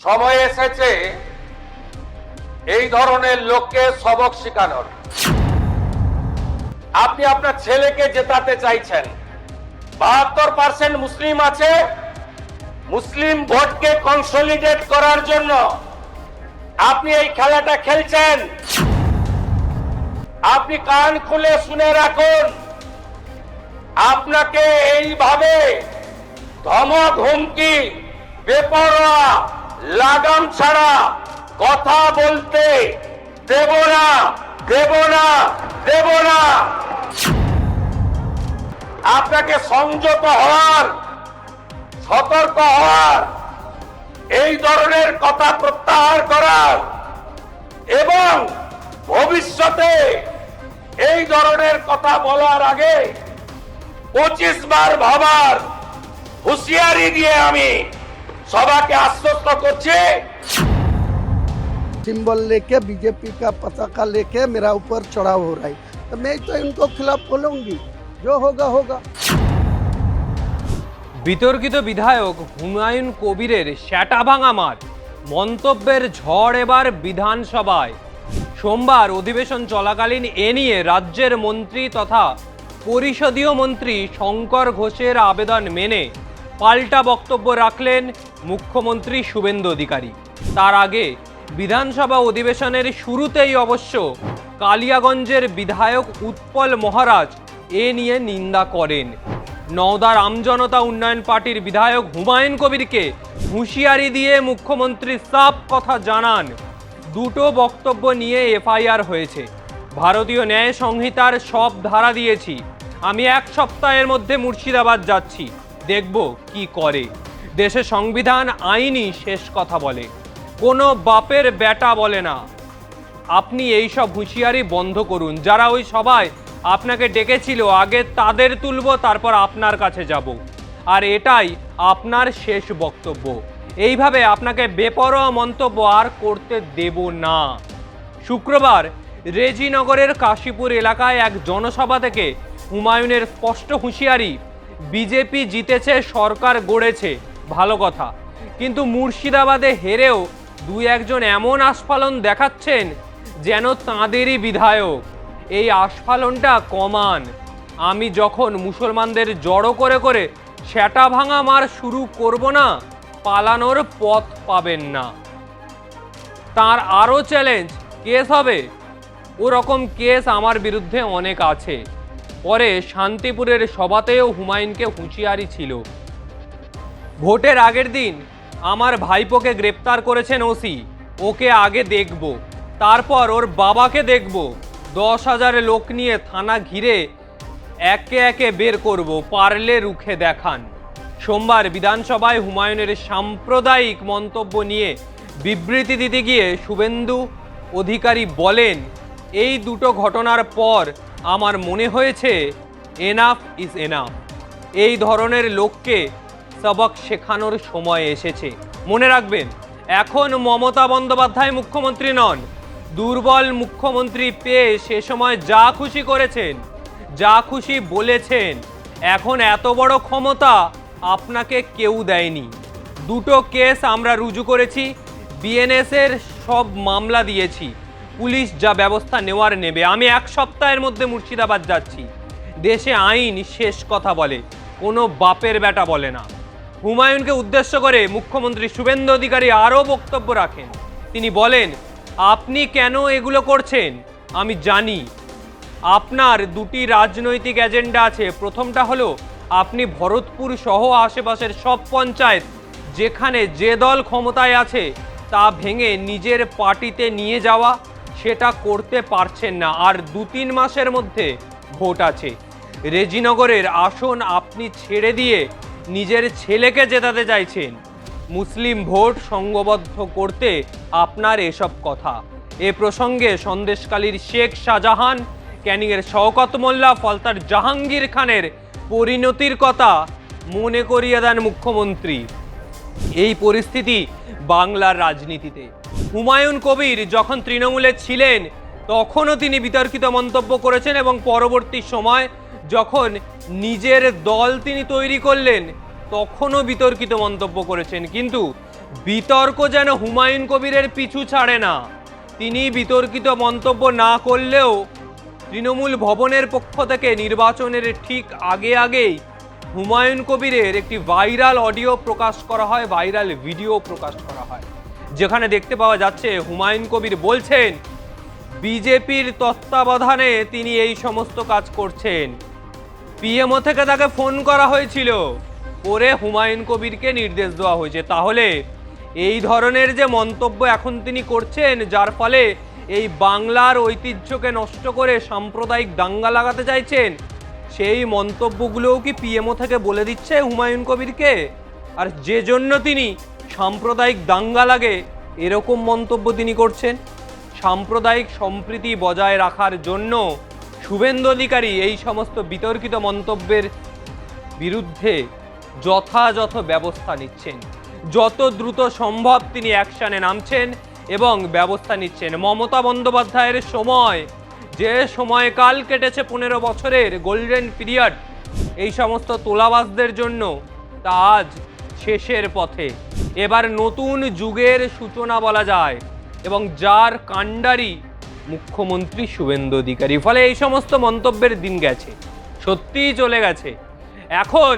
সময় এসেছে এই ধরনের লোককে সবক শেখানোর। আপনি আপনার ছেলেকে জেতাতে চাইছেন, 72% মুসলিম আছে, মুসলিম ভোটকে কনসলিডেট করার জন্য আপনি এই খেলাটা খেলছেন। আপনি কান খুলে শুনে রাখুন, আপনাকে এইভাবে ধমক হুমকি বেপরোয়া লাগাম ছাড়া কথা বলতে দেব না, দেব না, দেব না। আপনাকে সংযত হওয়ার, সতর্ক হওয়ার, এই ধরনের কথা প্রত্যাহার করার এবং ভবিষ্যতে এই ধরনের কথা বলার আগে 25 বার ভাবার হুঁশিয়ারি দিয়ে আমি সবাইকে আশ্বস্ত করছি। सिंबल लेके बीजेपी का पताका लेके मेरा ऊपर चढ़ाव हो रहा है, तो मैं तो इनको खिलाफ बोलूंगी, जो होगा होगा। বিতর্কিত বিধায়ক হুমায়ুন কবিরের শ্যাটাভাঙা মার মন্তব্যের ঝড় এবার বিধানসভায়। সোমবার অধিবেশন চলাকালীন এ নিয়ে রাজ্যের মন্ত্রী তথা পরিষদীয় মন্ত্রী শঙ্কর ঘোষের আবেদন মেনে পাল্টা বক্তব্য রাখলেন মুখ্যমন্ত্রী শুভেন্দু অধিকারী। তার আগে বিধানসভা অধিবেশনের শুরুতেই অবশ্য কালিয়াগঞ্জের বিধায়ক উৎপল মহারাজ এ নিয়ে নিন্দা করেন। নওদার আমজনতা উন্নয়ন পার্টির বিধায়ক হুমায়ুন কবিরকে হুঁশিয়ারি দিয়ে মুখ্যমন্ত্রী সাফ কথা জানান, দুটো বক্তব্য নিয়ে এফআইআর হয়েছে, ভারতীয় ন্যায় সংহিতার সব ধারা দিয়েছি, আমি 1 সপ্তাহের মধ্যে মুর্শিদাবাদ যাচ্ছি, দেখব কি করে। দেশের সংবিধান আইনই শেষ কথা বলে, কোনো বাপের বেটা বলে না। আপনি এই সব হুঁশিয়ারি বন্ধ করুন। যারা ওই সভায় আপনাকে ডেকেছিল আগে তাদের তুলব, তারপর আপনার কাছে যাব, আর এটাই আপনার শেষ বক্তব্য। এইভাবে আপনাকে বেপরোয়া মন্তব্য আর করতে দেব না। শুক্রবার রেজিনগরের কাশীপুর এলাকায় এক জনসভা থেকে হুমায়ুনের স্পষ্ট হুঁশিয়ারি, বিজেপি জিতেছে, সরকার গড়েছে, ভালো কথা, কিন্তু মুর্শিদাবাদে হেরেও 2-1 জন এমন আস্ফালন দেখাচ্ছেন যেন তাঁদেরই বিধায়ক। এই আস্ফালনটা কমান। আমি যখন মুসলমানদের জড়ো করে করে শ্যাটা ভাঙা মার শুরু করব না, পালানোর পথ পাবেন না। তার আরও চ্যালেঞ্জ, কেস হবে, ওরকম কেস আমার বিরুদ্ধে অনেক আছে। পরে শান্তিপুরের সভাতেও হুমায়ুনকে হুঁশিয়ারি ছিল। ভোটের আগের দিন আমার ভাইপোকে গ্রেপ্তার করেছেন ওসি, ওকে আগে দেখব, তারপর ওর বাবাকে দেখব, 10,000 লোক নিয়ে থানা ঘিরে একে একে বের করব, পারলে রুখে দেখান। সোমবার বিধানসভায় হুমায়ুনের সাম্প্রদায়িক মন্তব্য নিয়ে বিবৃতি দিতে গিয়ে শুভেন্দু অধিকারী বলেন, এই দুটো ঘটনার পর আমার মনে হয়েছে এনাফ ইজ এনাফ। এই ধরনের লোককে সবক শেখানোর সময় এসেছে। মনে রাখবেন, এখন মমতা বন্দ্যোপাধ্যায় মুখ্যমন্ত্রী নন। দুর্বল মুখ্যমন্ত্রী পেয়ে সে সময় যা খুশি করেছেন, যা খুশি বলেছেন। এখন এত বড় ক্ষমতা আপনাকে কেউ দেয়নি। দুটো কেস আমরা রুজু করেছি, বিএনএসের সব মামলা দিয়েছি, পুলিশ যা ব্যবস্থা নেওয়ার নেবে। আমি 1 সপ্তাহের মধ্যে মুর্শিদাবাদ যাচ্ছি। দেশে আইন শেষ কথা বলে, কোনো বাপের বেটা বলে না। হুমায়ুনকে উদ্দেশ্য করে মুখ্যমন্ত্রী শুভেন্দু অধিকারী আরও বক্তব্য রাখেন। তিনি বলেন, আপনি কেন এগুলো করছেন আমি জানি। আপনার 2টি রাজনৈতিক এজেন্ডা আছে। প্রথমটা হলো আপনি ভরতপুর সহ আশেপাশের সব পঞ্চায়েত, যেখানে যে দল ক্ষমতায় আছে, তা ভেঙে নিজের পার্টিতে নিয়ে যাওয়া, সেটা করতে পারছেন না। আর 2-3 মাসের মধ্যে ভোট আছে। রেজিনগরের আসন আপনি ছেড়ে দিয়ে নিজের ছেলেকে জেতাতে চাইছেন। মুসলিম ভোট সংঘবদ্ধ করতে আপনার এসব কথা। এ প্রসঙ্গে সন্দেশখালীর শেখ শাহজাহান, ক্যানিংয়ের শওকত মোল্লা, ফলতার জাহাঙ্গীর খানের পরিণতির কথা মনে করিয়ে দেন মুখ্যমন্ত্রী। এই পরিস্থিতি বাংলার রাজনীতিতে। হুমায়ুন কবির যখন তৃণমূলে ছিলেন তখনও তিনি বিতর্কিত মন্তব্য করেছেন, এবং পরবর্তী সময় যখন নিজের দল তিনি তৈরি করলেন তখনও বিতর্কিত মন্তব্য করেছেন। কিন্তু বিতর্ক যেন হুমায়ুন কবিরের পিছু ছাড়ে না। তিনি বিতর্কিত মন্তব্য না করলেও তৃণমূল ভবনের পক্ষ থেকে নির্বাচনের ঠিক আগেই হুমায়ুন কবিরের একটি ভাইরাল অডিও প্রকাশ করা হয়, ভাইরাল ভিডিও প্রকাশ করা হয়, যেখানে দেখতে পাওয়া যাচ্ছে হুমায়ুন কবির বলছেন বিজেপির তত্ত্বাবধানে তিনি এই সমস্ত কাজ করছেন। পিএমও থেকে তাকে ফোন করা হয়েছিল, পরে হুমায়ুন কবিরকে নির্দেশ দেওয়া হয়েছে। তাহলে এই ধরনের যে মন্তব্য এখন তিনি করছেন, যার ফলে এই বাংলার ঐতিহ্যকে নষ্ট করে সাম্প্রদায়িক দাঙ্গা লাগাতে চাইছেন, সেই মন্তব্যগুলোও কি পিএমও থেকে বলে দিচ্ছে হুমায়ুন কবিরকে? আর যে জন্য তিনি সাম্প্রদায়িক দাঙ্গা লাগে এরকম মন্তব্য তিনি করছেন। সাম্প্রদায়িক সম্প্রীতি বজায় রাখার জন্য শুভেন্দু অধিকারী এই সমস্ত বিতর্কিত মন্তব্যের বিরুদ্ধে যথাযথ ব্যবস্থা নিচ্ছেন। যত দ্রুত সম্ভব তিনি অ্যাকশনে নামছেন এবং ব্যবস্থা নিচ্ছেন। মমতা বন্দ্যোপাধ্যায়ের সময় যে সময়কাল কেটেছে 15 বছরের গোল্ডেন পিরিয়ড এই সমস্ত তোলাবাজদের জন্য, তা আজ শেষের পথে। এবার নতুন যুগের সূচনা বলা যায়, এবং যার কাণ্ডারি মুখ্যমন্ত্রী শুভেন্দু অধিকারী। ফলে এই সমস্ত মন্তব্যের দিন গেছে, সত্যিই চলে গেছে। এখন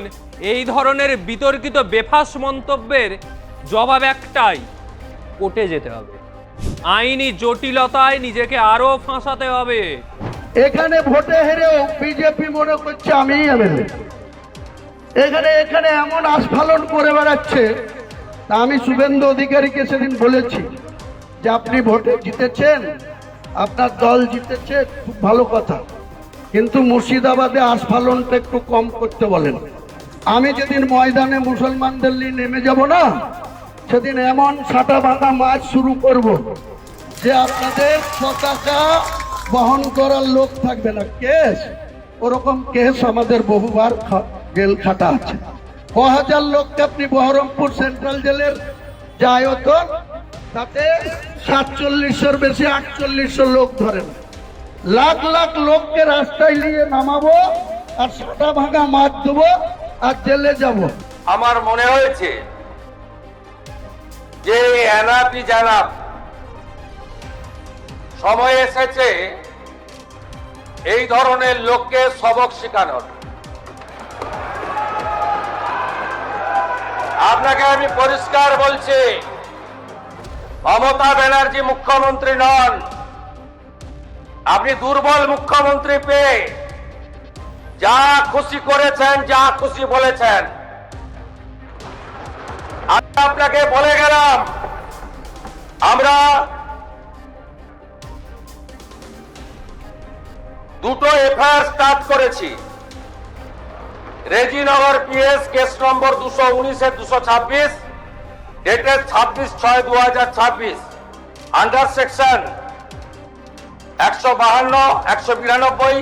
এই ধরনের বিতর্কিত বেফাস মন্তব্যের জবাব একটাই, কোর্টে যেতে হবে। আইনি জটিলতায় নিজেকে আরো ফাঁসাতে হবে। এখানে ভোটে হেরেও বিজেপি মনে করছে আমিই এমএলএ। এখানে এমন আস্ফালন করে বেড়াচ্ছে। তা আমি শুভেন্দু অধিকারীকে সেদিন বলেছি যে আপনি ভোটে জিতেছেন, আপনার দল জিতেছে, খুব ভালো কথা, কিন্তু মুর্শিদাবাদে আস্ফালনটা একটু কম করতে বলেন। আমি যেদিন ময়দানে মুসলমানদের নিয়ে নেমে যাব না, সেদিন এমন সাটা ভাঙা মাছ শুরু করব যে আপনাদের পতাকা বহন করার লোক থাকবে না। কেস ওরকম কেস আমাদের বহুবার জেল খাটা আছে। 1000 লোককে আপনি বহরমপুর সেন্ট্রাল জেলের যে আয়তন, তাতে 4700-এর বেশি 4800 লোক ধরেন। লাখ লাখ লোককে রাস্তায় নিয়ে নামাবো আর সাটা ভাঙা মাছ দেবো আর জেলে যাব। আমার মনে হয়েছে যে এনাফি জানাব, সময় এসেছে এই ধরনের লোককে সবক শেখানোর। আপনাকে আমি পরিষ্কার বলছি, মমতা ব্যানার্জি মুখ্যমন্ত্রী নন। আপনি দুর্বল মুখ্যমন্ত্রী পেয়ে যা খুশি করেছেন, যা খুশি বলেছেন। আমি আপনাকে বলে গেলাম, আমরা দুটো এফআইআর স্টার্ট করেছি। Rejinagar PS case number 219-226, dated 26/6/2026, under section 152, 192,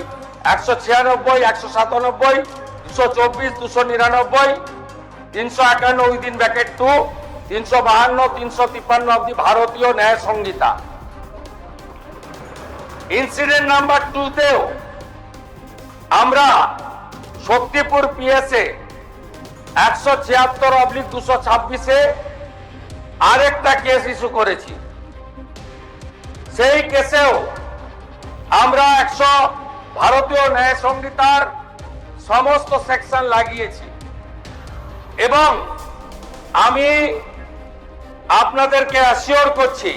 196, 197, 224, 299, 351 within bracket 2, 352, 353 of the ভারতীয় ন্যায় সংহিতা। ইনসিডেন্ট নাম্বার 2তেও আমরা শক্তিপুর পিএসএ 176/226-এ আরেকটা কেস ইস্যু করেছি। সেই কেসেও আমরা 100 ভারতীয় ন্যায় সংহিতার সমস্ত সেকশন লাগিয়েছি। এবং আমি আপনাদেরকে অ্যাসিওর করছি,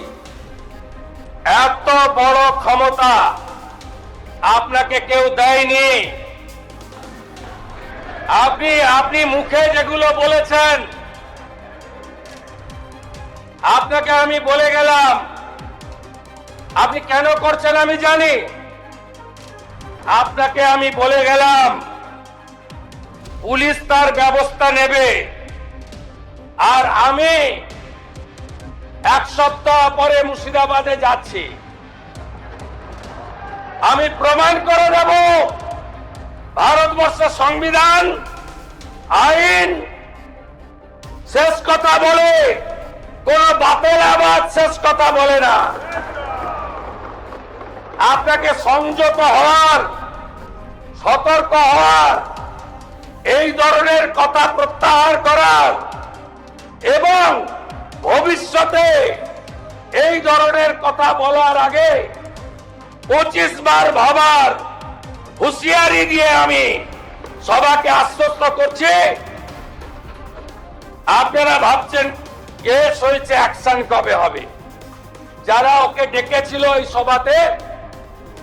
এত বড় ক্ষমতা আপনাকে কেউ দেয়নি। আপনি মুখে যেগুলো বলেছেন, আপনাকে আমি বলে গেলাম, আপনি কেন করছেন আমি জানি। আপনাকে আমি বলে গেলাম পুলিশ তার ব্যবস্থা নেবে, আর আমি 1 সপ্তাহ পরে মুর্শিদাবাদে যাচ্ছি। আমি প্রমাণ করে দেব ভারতবর্ষের সংবিধান, আইন শেষ কথা বলে, কোন বাপের আবাদ শেষ কথা বলে না। আপনাকে সংযত হওয়ার, সতর্ক হওয়ার, এই ধরনের কথা প্রত্যাহার করার এবং ভবিষ্যতে এই ধরনের কথা বলার আগে 25 বার ভাবার হুঁশিয়ারি দিয়ে আমি সবাকে আশ্বস্ত করছি। আপনারা ভাবছেন কেস হয়েছে, অ্যাকশন কবে হবে? যারা ওকে ডেকেছিল এই সভাতে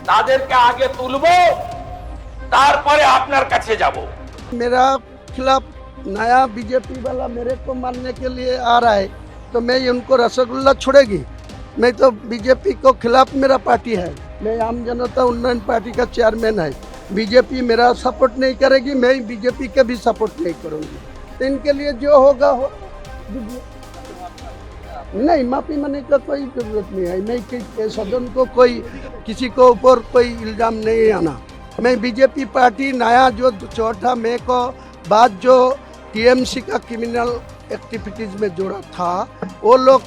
তাদেরকে আগে তুলবো, তারপরে আপনার কাছে যাব। मेरा खिलाफ नया बीजेपी वाला मेरे को मारने के लिए आ रहा है, तो मैं उनको रसगुल्ला छोड़ेगी? मैं तो बीजेपी को खिलाफ मेरा पार्टी है, मैं आम जनता उन्नयन पार्टी का चेयरमैन है। बीजेपी मेरा सपोर्ट नहीं करेगी, मैं बीजेपी के भी सपोर्ट नहीं करूँगी। तो इनके लिए जो होगा हो, नहीं माफी मांगने का कोई जरूरत नहीं है। मैं सदन को कोई किसी को ऊपर कोई इल्जाम नहीं आना। मैं बीजेपी पार्टी नया जो 4 मई को बाद जो टीएमसी का क्रिमिनल एक्टिविटीज में जोड़ा था, वो लोग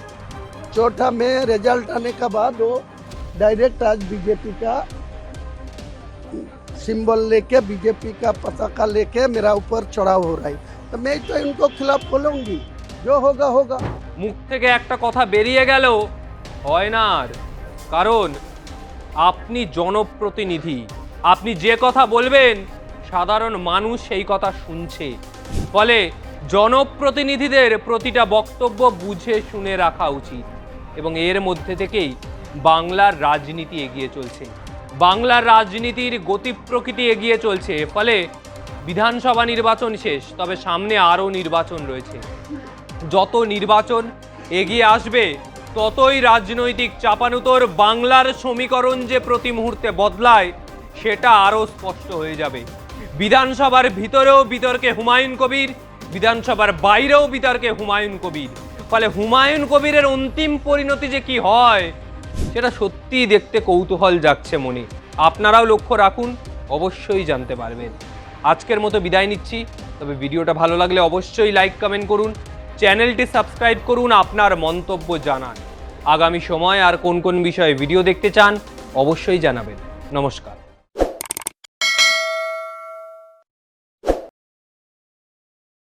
4 मई रिजल्ट आने के बाद वो डायरेक्ट आज बीजेपी का सिंबल लेके, बीजेपी का पताका लेके मेरा ऊपर चढ़ाव हो रहा है। तो मैं तो इनको खिलाफ बोलूँगी, जो होगा होगा। মুখ থেকে একটা কথা বেরিয়ে গেল হয় না আর, কারণ আপনি জনপ্রতিনিধি। আপনি যে কথা বলবেন সাধারণ মানুষ সেই কথা শুনছে, ফলে জনপ্রতিনিধিদের প্রতিটা বক্তব্য বুঝে শুনে রাখা উচিত। এবং এর মধ্যে থেকেই বাংলার রাজনীতি এগিয়ে চলছে, বাংলার রাজনীতির গতি প্রকৃতি এগিয়ে চলছে। ফলে বিধানসভা নির্বাচন শেষ, তবে সামনে আরও নির্বাচন রয়েছে। যত নির্বাচন এগিয়ে আসবে ততই রাজনৈতিক চাপানুতোর বাংলার সমীকরণ যে প্রতি মুহূর্তে বদলায় সেটা আরও স্পষ্ট হয়ে যাবে। বিধানসভার ভিতরেও বিতর্কে হুমায়ুন কবির, বিধানসভার বাইরেও বিতর্কে হুমায়ুন কবির। ফলে হুমায়ুন কবিরের অন্তিম পরিণতি যে কি হয় সেটা সত্যিই দেখতে কৌতূহল জাগছে মনে। আপনারাও লক্ষ্য রাখুন, অবশ্যই জানতে পারবেন। আজকের মতো বিদায় নিচ্ছি, তবে ভিডিওটা ভালো লাগলে অবশ্যই লাইক কমেন্ট করুন, চ্যানেলটি সাবস্ক্রাইব করুন, আপনার মন্তব্য জানান। আগামী সময় আর কোন কোন বিষয়ে ভিডিও দেখতে চান অবশ্যই জানাবেন। নমস্কার।